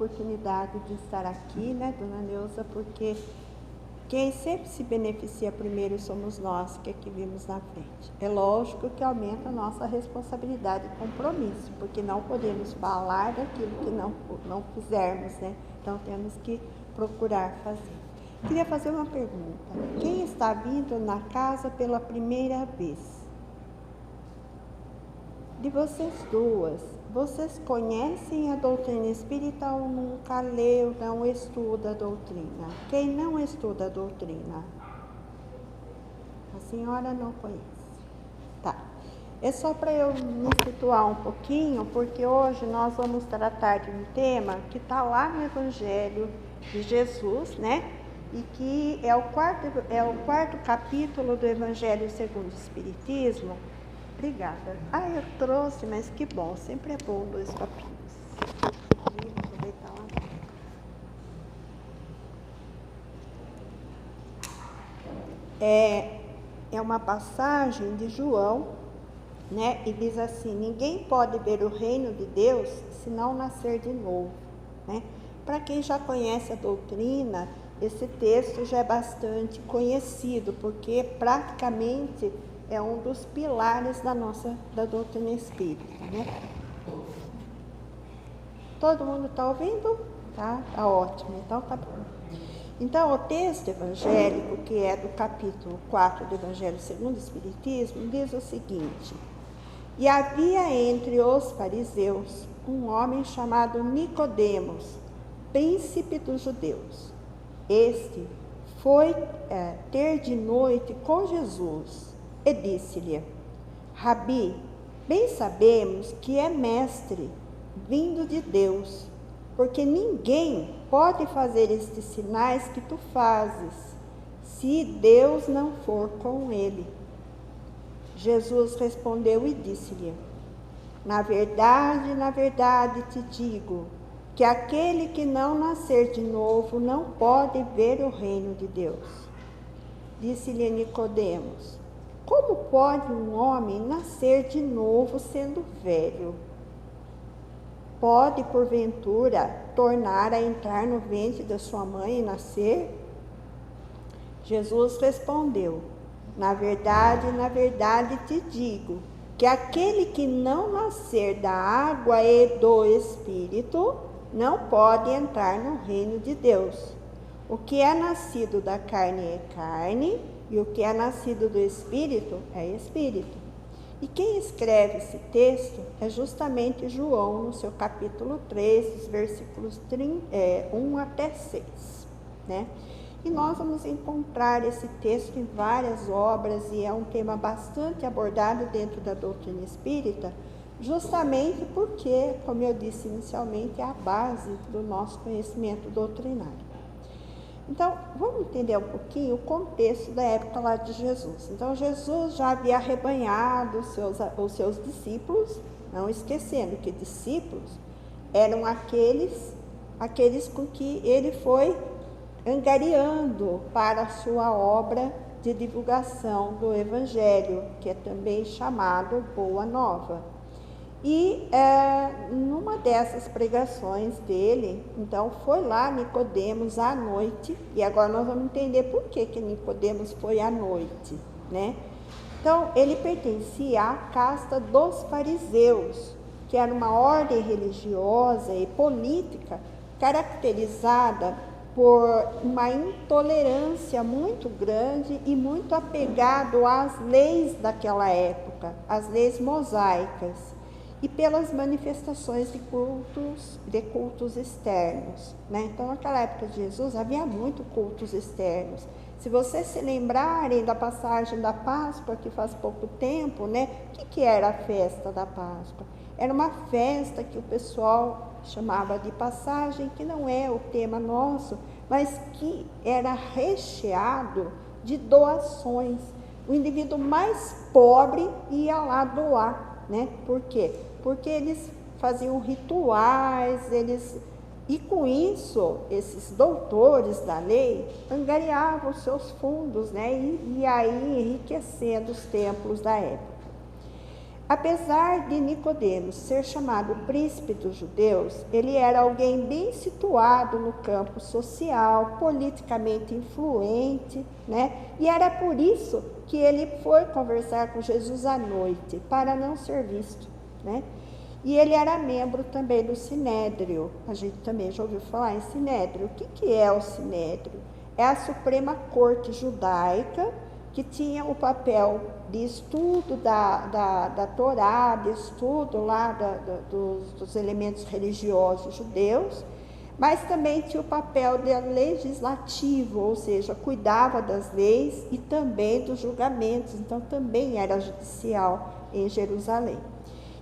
oportunidade de estar aqui, né, Dona Neuza, porque quem sempre se beneficia primeiro somos nós, que aqui vimos na frente. É lógico que aumenta a nossa responsabilidade e compromisso, porque não podemos falar daquilo que não fizermos, né? Então temos que procurar fazer. Queria fazer uma pergunta. Quem está vindo na casa pela primeira vez? De vocês duas, vocês conhecem a doutrina espírita ou nunca leu, não estuda a doutrina? Quem não estuda a doutrina? A senhora não conhece. Tá. É só para eu me situar um pouquinho, porque hoje nós vamos tratar de um tema que está lá no Evangelho de Jesus, né? E que é o quarto capítulo do Evangelho segundo o Espiritismo. Obrigada. Eu trouxe, mas que bom, sempre é bom 2 copinhos. Vou aproveitar lá. É uma passagem de João, né? E diz assim: ninguém pode ver o reino de Deus se não nascer de novo, né? Para quem já conhece a doutrina, esse texto já é bastante conhecido, porque praticamente é um dos pilares da doutrina espírita, né? Todo mundo está ouvindo? Tá ótimo, então tá bom. Então, o texto evangélico, que é do capítulo 4 do Evangelho segundo o Espiritismo, diz o seguinte: e havia entre os fariseus um homem chamado Nicodemos, príncipe dos judeus. Este foi ter de noite com Jesus e disse-lhe: Rabi, bem sabemos que é mestre, vindo de Deus, porque ninguém pode fazer estes sinais que tu fazes, se Deus não for com ele. Jesus respondeu e disse-lhe: na verdade te digo, que aquele que não nascer de novo não pode ver o reino de Deus. Disse-lhe Nicodemos: como pode um homem nascer de novo sendo velho? Pode, porventura, tornar a entrar no ventre da sua mãe e nascer? Jesus respondeu: na verdade te digo, que aquele que não nascer da água e do Espírito não pode entrar no reino de Deus. O que é nascido da carne é carne, e o que é nascido do Espírito é Espírito. E quem escreve esse texto é justamente João, no seu capítulo 3, os versículos 1 até 6, né? E nós vamos encontrar esse texto em várias obras, e é um tema bastante abordado dentro da doutrina espírita, justamente porque, como eu disse inicialmente, é a base do nosso conhecimento doutrinário. Então, vamos entender um pouquinho o contexto da época lá de Jesus. Então, Jesus já havia arrebanhado os seus discípulos, não esquecendo que discípulos eram aqueles com que ele foi angariando para a sua obra de divulgação do Evangelho, que é também chamado Boa Nova. E numa dessas pregações dele, então foi lá Nicodemos à noite, e agora nós vamos entender por que Nicodemos foi à noite, né? Então, ele pertencia à casta dos fariseus, que era uma ordem religiosa e política caracterizada por uma intolerância muito grande e muito apegado às leis daquela época, às leis mosaicas, e pelas manifestações de cultos externos, né? Então, naquela época de Jesus, havia muito cultos externos. Se vocês se lembrarem da passagem da Páscoa, que faz pouco tempo, né? O que era a festa da Páscoa? Era uma festa que o pessoal chamava de passagem, que não é o tema nosso, mas que era recheado de doações. O indivíduo mais pobre ia lá doar, né? Por quê? Porque eles faziam rituais, e com isso, esses doutores da lei angariavam os seus fundos, né? E aí enriquecendo os templos da época. Apesar de Nicodemos ser chamado príncipe dos judeus, ele era alguém bem situado no campo social, politicamente influente, né? E era por isso que ele foi conversar com Jesus à noite, para não ser visto, né? E ele era membro também do Sinédrio. A gente também já ouviu falar em Sinédrio. O que é o Sinédrio? É a Suprema Corte Judaica, que tinha o papel de estudo da Torá, de estudo lá dos elementos religiosos judeus, mas também tinha o papel de legislativo, ou seja, cuidava das leis e também dos julgamentos, então também era judicial em Jerusalém.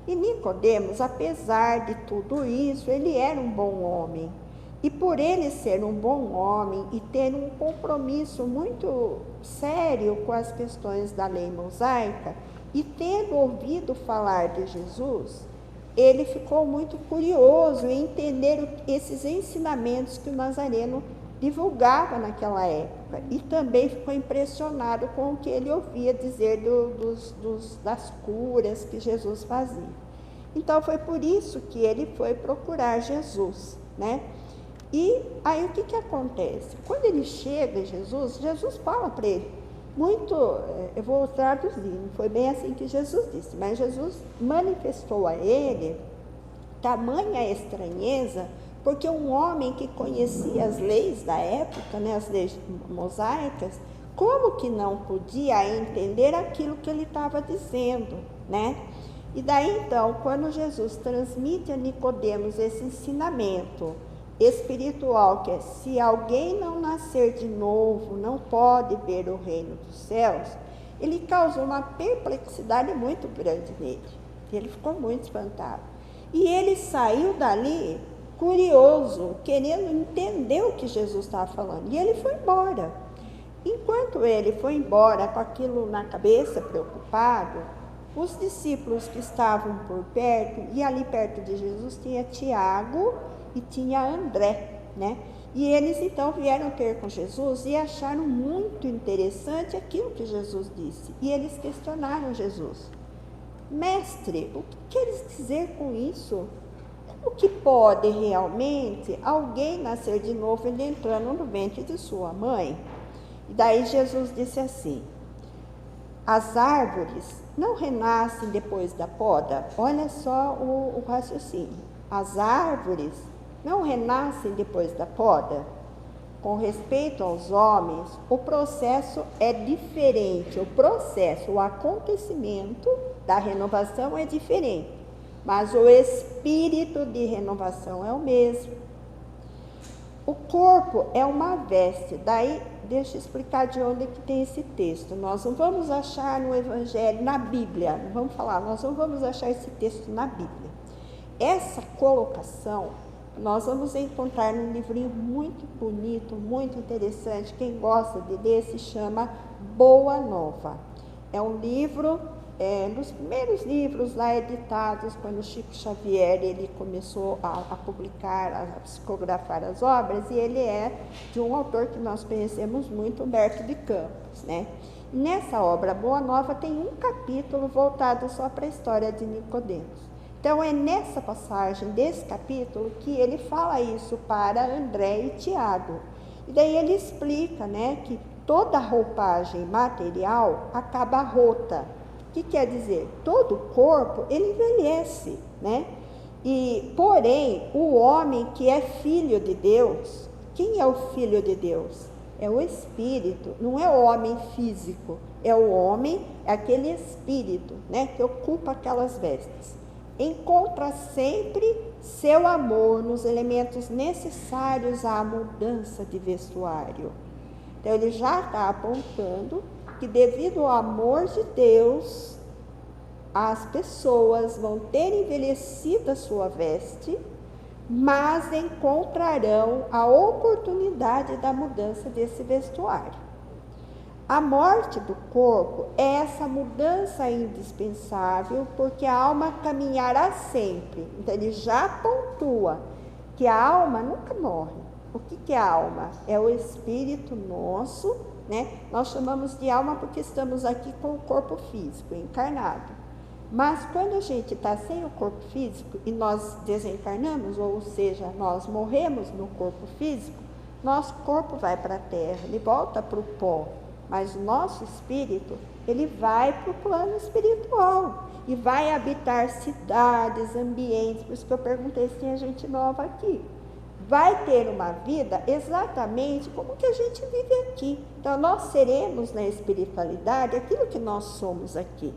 E Nicodemos, apesar de tudo isso, ele era um bom homem. E por ele ser um bom homem e ter um compromisso muito sério com as questões da lei mosaica, e tendo ouvido falar de Jesus, ele ficou muito curioso em entender esses ensinamentos que o Nazareno divulgava naquela época. E também ficou impressionado com o que ele ouvia dizer das curas que Jesus fazia. Então foi por isso que ele foi procurar Jesus, né? E aí o que acontece? Quando ele chega em Jesus, Jesus fala para ele, eu vou traduzir, não foi bem assim que Jesus disse, mas Jesus manifestou a ele tamanha estranheza, porque um homem que conhecia as leis da época, né, as leis mosaicas, como que não podia entender aquilo que ele estava dizendo, né? E daí então, quando Jesus transmite a Nicodemos esse ensinamento espiritual, que é: se alguém não nascer de novo, não pode ver o reino dos céus, ele causou uma perplexidade muito grande nele. Ele ficou muito espantado. E ele saiu dali curioso, querendo entender o que Jesus estava falando. E ele foi embora. Enquanto ele foi embora com aquilo na cabeça, preocupado, os discípulos que estavam por perto, e ali perto de Jesus tinha Tiago e tinha André, né? E eles então vieram ter com Jesus e acharam muito interessante aquilo que Jesus disse. E eles questionaram Jesus: mestre, o que queres dizer com isso? Como que pode realmente alguém nascer de novo ele entrando no ventre de sua mãe? E daí Jesus disse assim: as árvores não renascem depois da poda? Olha só o raciocínio. As árvores não renascem depois da poda? Com respeito aos homens, o processo é diferente. O acontecimento da renovação é diferente, mas o espírito de renovação é o mesmo. O corpo é uma veste. Daí, deixa eu explicar de onde que tem esse texto. Nós não vamos achar no Evangelho, na Bíblia, nós não vamos achar esse texto na Bíblia. Essa colocação nós vamos encontrar num livrinho muito bonito, muito interessante. Quem gosta de ler se chama Boa Nova. É um livro, dos primeiros livros lá editados, quando Chico Xavier ele começou a publicar, a psicografar as obras, e ele é de um autor que nós conhecemos muito, Humberto de Campos, né? E nessa obra Boa Nova tem um capítulo voltado só para a história de Nicodemos. Então, é nessa passagem desse capítulo que ele fala isso para André e Tiago. E daí ele explica, né, que toda roupagem material acaba rota. O que quer dizer? Todo corpo, ele envelhece, né? E, porém, o homem que é filho de Deus, quem é o filho de Deus? É o Espírito, não é o homem físico, é o homem, é aquele Espírito, né, que ocupa aquelas vestes. Encontra sempre seu amor nos elementos necessários à mudança de vestuário. Então, ele já está apontando que, devido ao amor de Deus, as pessoas vão ter envelhecido a sua veste, mas encontrarão a oportunidade da mudança desse vestuário. A morte do corpo é essa mudança indispensável, porque a alma caminhará sempre. Então, ele já pontua que a alma nunca morre. O que é a alma? É o espírito nosso, né? Nós chamamos de alma porque estamos aqui com o corpo físico, encarnado. Mas quando a gente está sem o corpo físico e nós desencarnamos, ou seja, nós morremos no corpo físico, nosso corpo vai para a terra, ele volta para o pó, mas o nosso espírito, ele vai para o plano espiritual e vai habitar cidades, ambientes. Por isso que eu perguntei se tinha gente nova aqui. Vai ter uma vida exatamente como que a gente vive aqui. Então nós seremos na espiritualidade aquilo que nós somos aqui.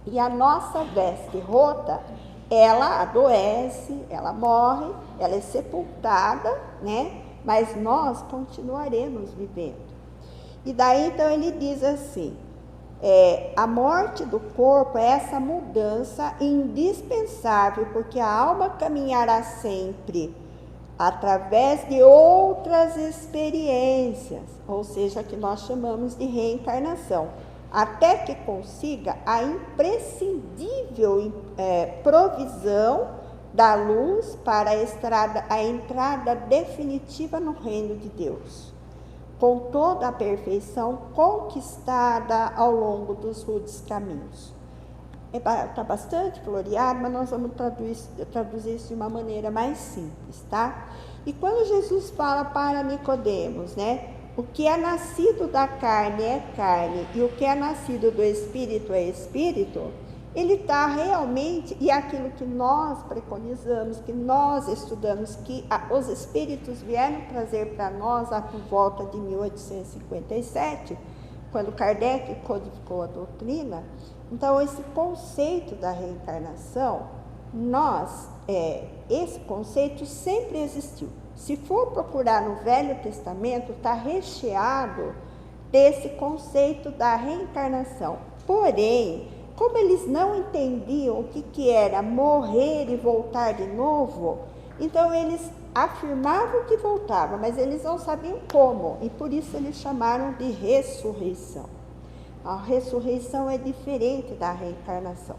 E a nossa veste rota, ela adoece, ela morre, ela é sepultada, né? Mas nós continuaremos vivendo. E daí então ele diz assim, a morte do corpo é essa mudança indispensável, porque a alma caminhará sempre através de outras experiências, ou seja, que nós chamamos de reencarnação, até que consiga a imprescindível provisão da luz para a entrada definitiva no reino de Deus, com toda a perfeição conquistada ao longo dos rudes caminhos. Está bastante floreado, mas nós vamos traduzir isso de uma maneira mais simples, tá? E quando Jesus fala para Nicodemos, né? O que é nascido da carne é carne e o que é nascido do Espírito é Espírito, ele está realmente, e aquilo que nós preconizamos, que nós estudamos, que os Espíritos vieram trazer para nós lá por volta de 1857, quando Kardec codificou a doutrina. Então, esse conceito da reencarnação, esse conceito sempre existiu. Se for procurar no Velho Testamento, está recheado desse conceito da reencarnação. Porém, como eles não entendiam o que era morrer e voltar de novo, então eles afirmavam que voltava, mas eles não sabiam como, e por isso eles chamaram de ressurreição. A ressurreição é diferente da reencarnação.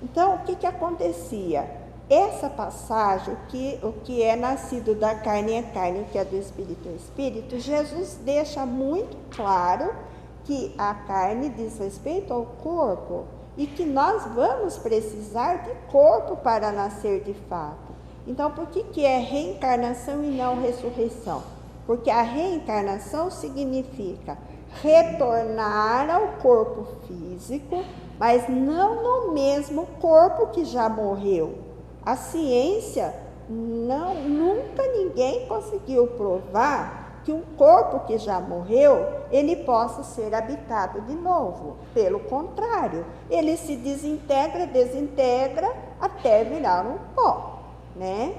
Então, o que acontecia? Essa passagem, o que é nascido da carne é carne, o que é do Espírito é Espírito, Jesus deixa muito claro que a carne diz respeito ao corpo e que nós vamos precisar de corpo para nascer de fato. Então, por que é reencarnação e não ressurreição? Porque a reencarnação significa retornar ao corpo físico, mas não no mesmo corpo que já morreu. A ciência, nunca ninguém conseguiu provar que um corpo que já morreu, ele possa ser habitado de novo. Pelo contrário, ele se desintegra até virar um pó, né?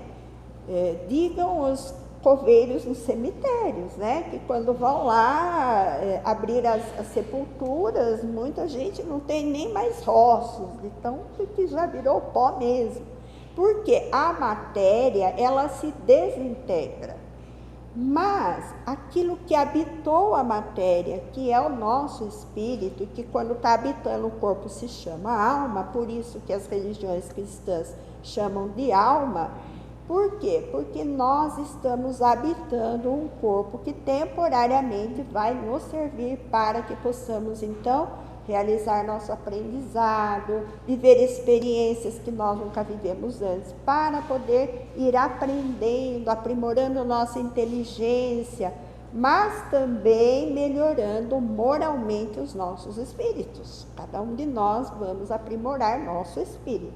Digam os coveiros nos cemitérios, né? Que quando vão lá abrir as sepulturas, muita gente não tem nem mais ossos, então que já virou pó mesmo. Porque a matéria, ela se desintegra. Mas aquilo que habitou a matéria, que é o nosso espírito, que quando está habitando o corpo se chama alma, por isso que as religiões cristãs chamam de alma. Por quê? Porque nós estamos habitando um corpo que temporariamente vai nos servir para que possamos, então, realizar nosso aprendizado, viver experiências que nós nunca vivemos antes, para poder ir aprendendo, aprimorando nossa inteligência, mas também melhorando moralmente os nossos espíritos. Cada um de nós vamos aprimorar nosso espírito.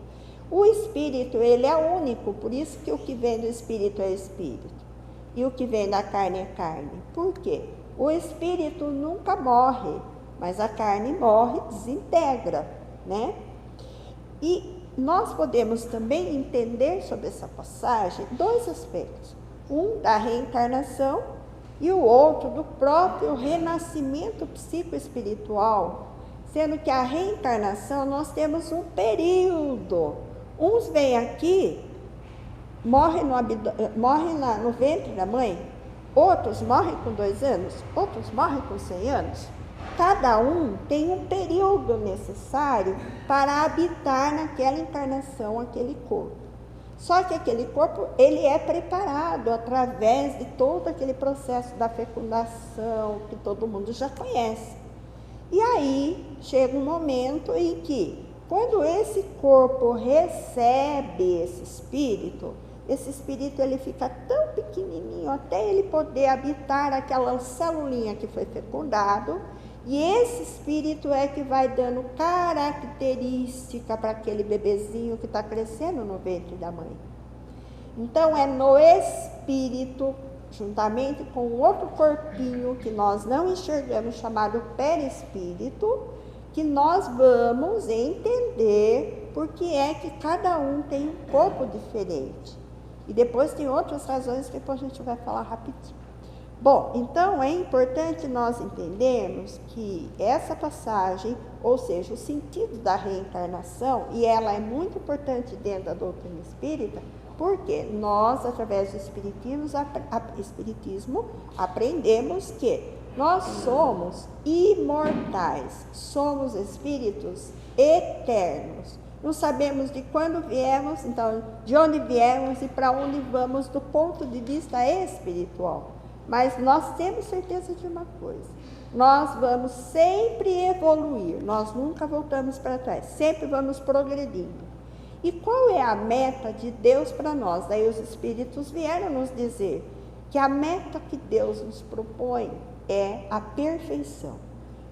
O espírito, ele é único, por isso que o que vem do espírito é espírito, e o que vem da carne é carne. Por quê? O espírito nunca morre, mas a carne morre, desintegra, né? E nós podemos também entender sobre essa passagem dois aspectos. Um da reencarnação e o outro do próprio renascimento psicoespiritual, sendo que a reencarnação nós temos um período. Uns vêm aqui, morrem no ventre da mãe, outros morrem com 2 anos, outros morrem com 100 anos. Cada um tem um período necessário para habitar naquela encarnação, aquele corpo. Só que aquele corpo, ele é preparado através de todo aquele processo da fecundação, que todo mundo já conhece. E aí, chega um momento em que quando esse corpo recebe esse espírito ele fica tão pequenininho até ele poder habitar aquela celulinha que foi fecundado, e esse espírito é que vai dando característica para aquele bebezinho que está crescendo no ventre da mãe. Então é no espírito, juntamente com outro corpinho que nós não enxergamos, chamado perispírito, que nós vamos entender por que é que cada um tem um corpo diferente. E depois tem outras razões que depois a gente vai falar rapidinho. Bom, então é importante nós entendermos que essa passagem, ou seja, o sentido da reencarnação, e ela é muito importante dentro da doutrina espírita, porque nós, através do espiritismo, aprendemos que nós somos imortais, somos espíritos eternos. Não sabemos de quando viemos, então, de onde viemos e para onde vamos do ponto de vista espiritual. Mas nós temos certeza de uma coisa: nós vamos sempre evoluir, nós nunca voltamos para trás, sempre vamos progredindo. E qual é a meta de Deus para nós? Daí os espíritos vieram nos dizer que a meta que Deus nos propõe é a perfeição.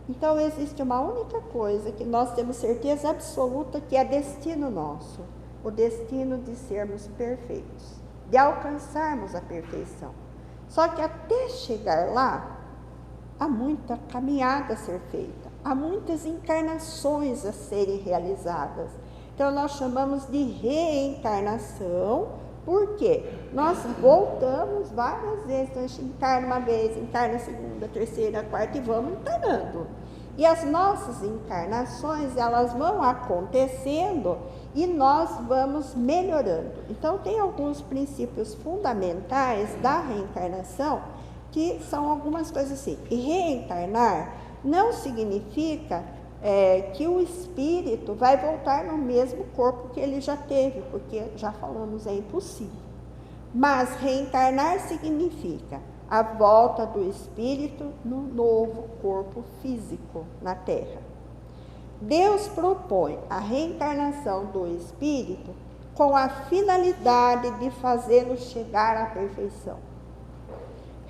Então existe uma única coisa que nós temos certeza absoluta, que é destino nosso, o destino de sermos perfeitos, de alcançarmos a perfeição. Só que até chegar lá, há muita caminhada a ser feita, há muitas encarnações a serem realizadas. Então nós chamamos de reencarnação, porque nós voltamos várias vezes. Então a gente encarna uma vez, encarna a segunda, terceira, quarta e vamos encarnando. E as nossas encarnações, elas vão acontecendo e nós vamos melhorando. Então tem alguns princípios fundamentais da reencarnação, que são algumas coisas assim. E reencarnar não significa que o espírito vai voltar no mesmo corpo que ele já teve, porque já falamos, é impossível. Mas reencarnar significa a volta do espírito no novo corpo físico na Terra. Deus propõe a reencarnação do espírito com a finalidade de fazê-lo chegar à perfeição.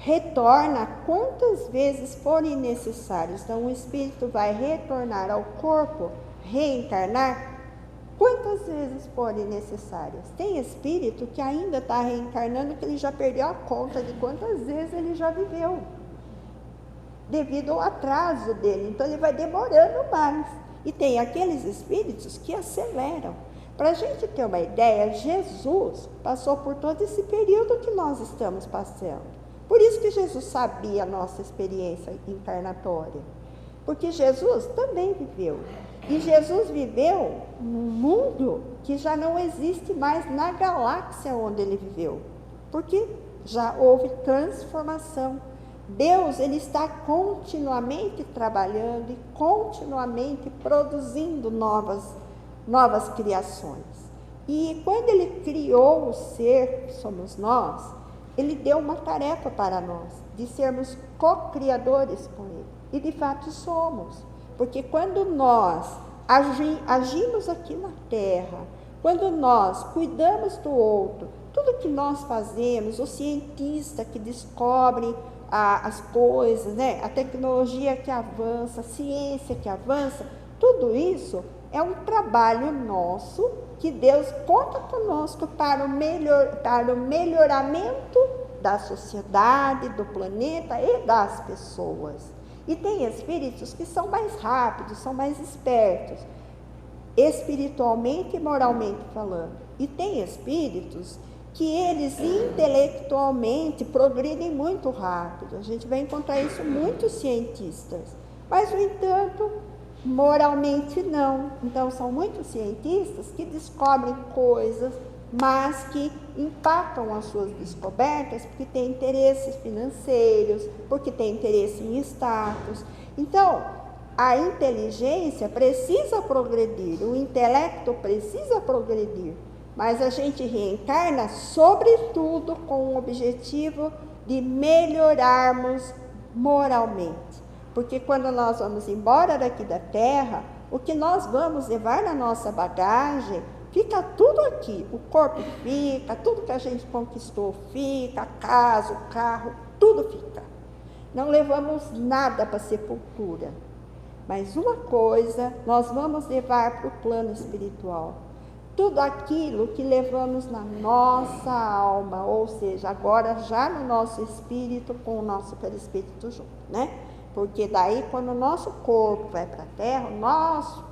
Retorna quantas vezes forem necessárias. Então o espírito vai retornar ao corpo, reencarnar quantas vezes forem necessárias. Tem espírito que ainda está reencarnando, que ele já perdeu a conta de quantas vezes ele já viveu, devido ao atraso dele. Então ele vai demorando mais. E tem aqueles espíritos que aceleram. Para a gente ter uma ideia, Jesus passou por todo esse período que nós estamos passando. Por isso que Jesus sabia a nossa experiência encarnatória, porque Jesus também viveu. E Jesus viveu num mundo que já não existe mais na galáxia onde ele viveu, porque já houve transformação. Deus, ele está continuamente trabalhando e continuamente produzindo novas criações. E quando ele criou o ser que somos nós, ele deu uma tarefa para nós, de sermos co-criadores com ele. E de fato somos. Porque quando nós agimos aqui na Terra, quando nós cuidamos do outro, tudo que nós fazemos, o cientista que descobre as coisas, né? A tecnologia que avança, a ciência que avança, tudo isso é um trabalho nosso que Deus conta conosco para o melhoramento da sociedade, do planeta e das pessoas. E tem espíritos que são mais rápidos, são mais espertos, espiritualmente e moralmente falando. E tem espíritos que eles intelectualmente progridem muito rápido. A gente vai encontrar isso em muitos cientistas. Mas, no entanto, moralmente não. Então são muitos cientistas que descobrem coisas, mas que empacam as suas descobertas porque têm interesses financeiros, porque têm interesse em status. Então a inteligência precisa progredir, o intelecto precisa progredir, mas a gente reencarna sobretudo com o objetivo de melhorarmos moralmente. Porque quando nós vamos embora daqui da Terra, O que nós vamos levar na nossa bagagem, fica tudo aqui. O corpo fica, tudo que a gente conquistou fica, a casa, o carro, tudo fica. Não levamos nada para a sepultura. Mas uma coisa nós vamos levar para o plano espiritual. Tudo aquilo que levamos na nossa alma, ou seja, agora já no nosso espírito, com o nosso perispírito junto, né? Porque daí, quando o nosso corpo vai para a terra, o nosso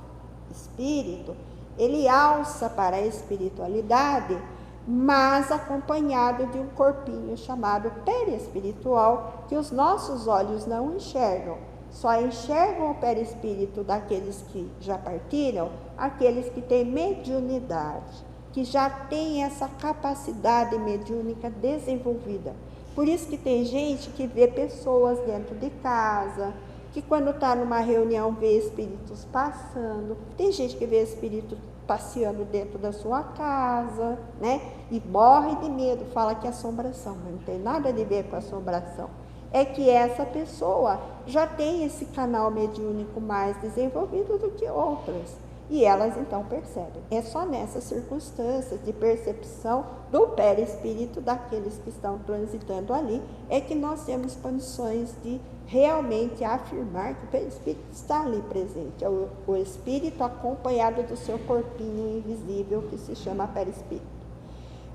espírito, ele alça para a espiritualidade, mas acompanhado de um corpinho chamado perispiritual, que os nossos olhos não enxergam. Só enxergam o perispírito daqueles que já partiram, aqueles que têm mediunidade, que já têm essa capacidade mediúnica desenvolvida. Por isso que tem gente que vê pessoas dentro de casa, que quando está numa reunião vê espíritos passando, tem gente que vê espírito passeando dentro da sua casa, né? E morre de medo, fala que é assombração, mas não tem nada a ver com assombração. É que essa pessoa já tem esse canal mediúnico mais desenvolvido do que outras. E elas então percebem. É só nessas circunstâncias de percepção do perispírito daqueles que estão transitando ali, é que nós temos condições de realmente afirmar que o perispírito está ali presente. É o espírito acompanhado do seu corpinho invisível que se chama perispírito.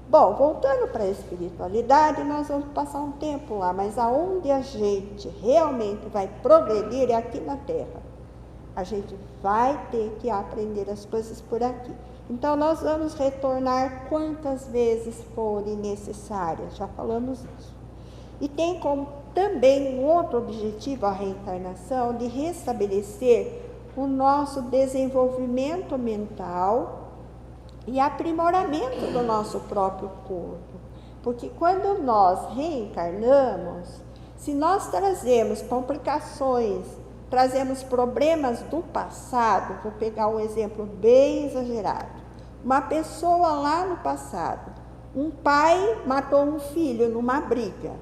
Bom, voltando para a espiritualidade, nós vamos passar um tempo lá, mas aonde a gente realmente vai progredir é aqui na Terra. A gente vai ter que aprender as coisas por aqui. Então, nós vamos retornar quantas vezes forem necessárias, já falamos isso. E tem como também um outro objetivo a reencarnação de restabelecer o nosso desenvolvimento mental e aprimoramento do nosso próprio corpo. Porque quando nós reencarnamos, se nós trazemos complicações, trazemos problemas do passado, vou pegar um exemplo bem exagerado. Uma pessoa lá no passado, um pai matou um filho numa briga.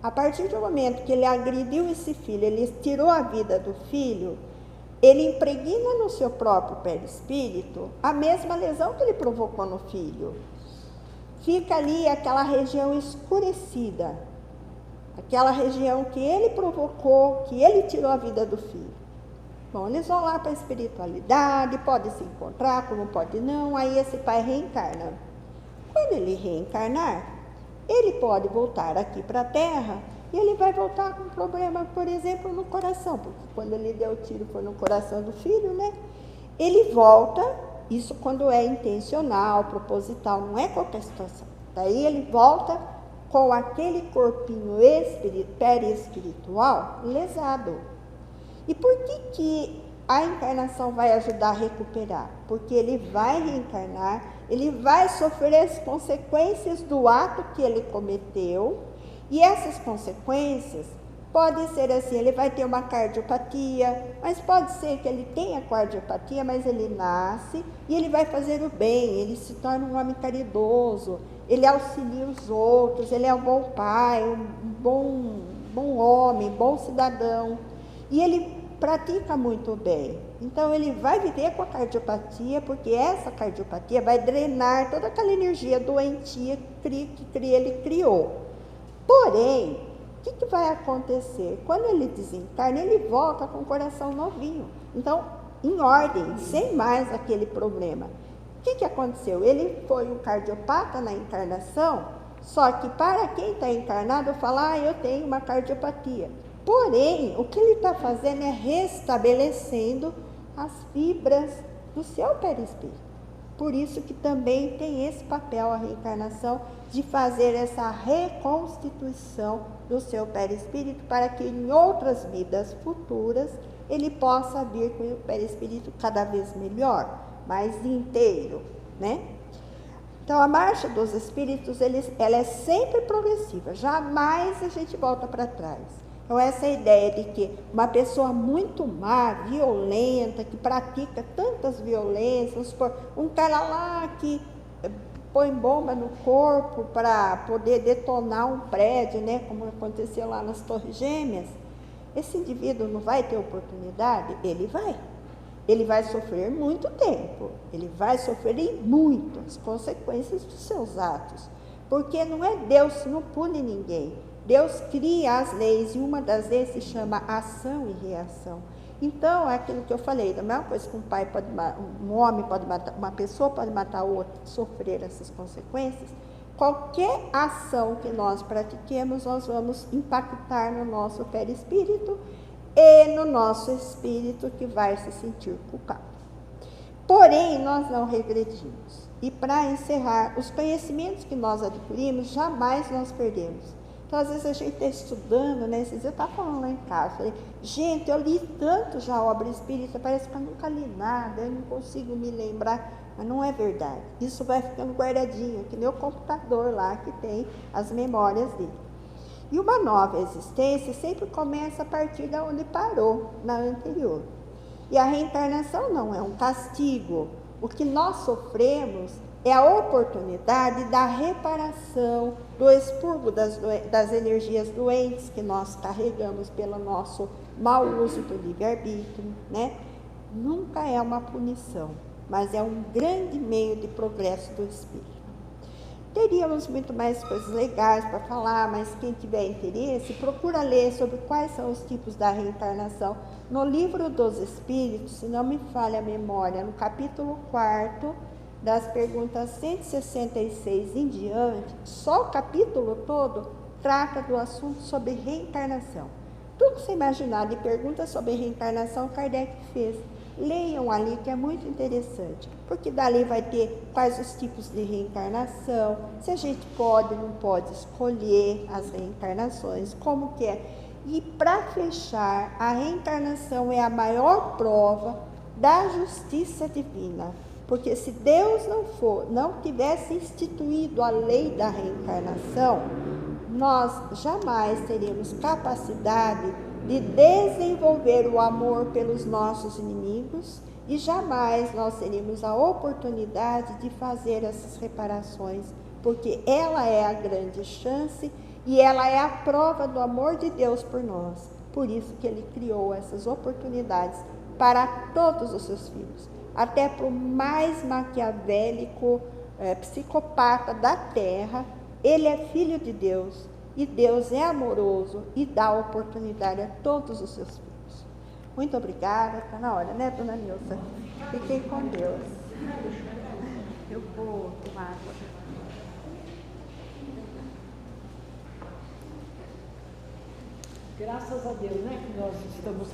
A partir do momento que ele agrediu esse filho, ele tirou a vida do filho, ele impregna no seu próprio perispírito a mesma lesão que ele provocou no filho. Fica ali aquela região escurecida, aquela região que ele provocou, que ele tirou a vida do filho. Bom, eles vão lá para a espiritualidade, pode se encontrar, como pode não, aí esse pai reencarna. Quando ele reencarnar, ele pode voltar aqui para a Terra e ele vai voltar com um problema, por exemplo, no coração, porque quando ele deu o tiro foi no coração do filho, né? Ele volta, isso quando é intencional, proposital, não é qualquer situação. Daí ele volta com aquele corpinho perispiritual lesado. E por que a encarnação vai ajudar a recuperar? Porque ele vai reencarnar, ele vai sofrer as consequências do ato que ele cometeu, e essas consequências podem ser assim, ele vai ter uma cardiopatia, mas pode ser que ele tenha cardiopatia, mas ele nasce e ele vai fazer o bem, ele se torna um homem caridoso, ele auxilia os outros, ele é um bom pai, um bom homem, bom cidadão, e ele pratica muito bem. Então ele vai viver com a cardiopatia, porque essa cardiopatia vai drenar toda aquela energia doentia que ele criou. Porém, o que vai acontecer? Quando ele desencarna, ele volta com o coração novinho. Então, em ordem, sem mais aquele problema. O que aconteceu? Ele foi um cardiopata na encarnação, só que para quem está encarnado, fala, eu tenho uma cardiopatia. Porém, o que ele está fazendo é restabelecendo as fibras do seu perispírito. Por isso que também tem esse papel a reencarnação de fazer essa reconstituição do seu perispírito para que em outras vidas futuras ele possa vir com o perispírito cada vez melhor, mais inteiro, né? Então a marcha dos espíritos ela é sempre progressiva, jamais a gente volta para trás. Então essa ideia de que uma pessoa muito má, violenta, que pratica tantas violências, um cara lá que põe bomba no corpo para poder detonar um prédio, né, como aconteceu lá nas Torres Gêmeas, esse indivíduo não vai ter oportunidade? Ele vai. ele vai sofrer muito tempo, ele vai sofrer em muito as consequências dos seus atos, porque não é Deus que não pune ninguém. Deus cria as leis e uma das leis se chama ação e reação. Então, é aquilo que eu falei, da mesma coisa que um homem pode matar, uma pessoa pode matar outra, sofrer essas consequências, qualquer ação que nós pratiquemos, nós vamos impactar no nosso perispírito e no nosso espírito, que vai se sentir culpado. Porém, nós não regredimos. E para encerrar, os conhecimentos que nós adquirimos, jamais nós perdemos. Então, às vezes a gente está estudando, né? Esses dias eu estava falando lá em casa, falei, gente, eu li tanto já a obra espírita, parece que eu nunca li nada, eu não consigo me lembrar, mas não é verdade. Isso vai ficando guardadinho, que nem o computador lá, que tem as memórias dele. E uma nova existência sempre começa a partir de onde parou, na anterior. E a reencarnação não é um castigo. O que nós sofremos é a oportunidade da reparação, do expurgo das energias doentes que nós carregamos pelo nosso mau uso do livre-arbítrio, né? Nunca é uma punição, mas é um grande meio de progresso do espírito. Teríamos muito mais coisas legais para falar, mas quem tiver interesse, procura ler sobre quais são os tipos da reencarnação. No Livro dos Espíritos, se não me falha a memória, no capítulo 4, das perguntas 166 em diante, só o capítulo todo trata do assunto sobre reencarnação. Tudo que você imaginar de perguntas sobre reencarnação, Kardec fez. Leiam ali, que é muito interessante, porque dali vai ter quais os tipos de reencarnação, se a gente pode ou não pode escolher as reencarnações, como que é. E para fechar, a reencarnação é a maior prova da justiça divina, porque se Deus não tivesse instituído a lei da reencarnação, nós jamais teríamos capacidade de desenvolver o amor pelos nossos inimigos e jamais nós teríamos a oportunidade de fazer essas reparações, porque ela é a grande chance e ela é a prova do amor de Deus por nós. Por isso que Ele criou essas oportunidades para todos os seus filhos, até para o mais maquiavélico psicopata da terra. Ele é filho de Deus. E Deus é amoroso e dá oportunidade a todos os seus filhos. Muito obrigada. Está na hora, né, dona Nilza? Fiquem com Deus. Eu vou tomar água. Graças a Deus, né, que nós estamos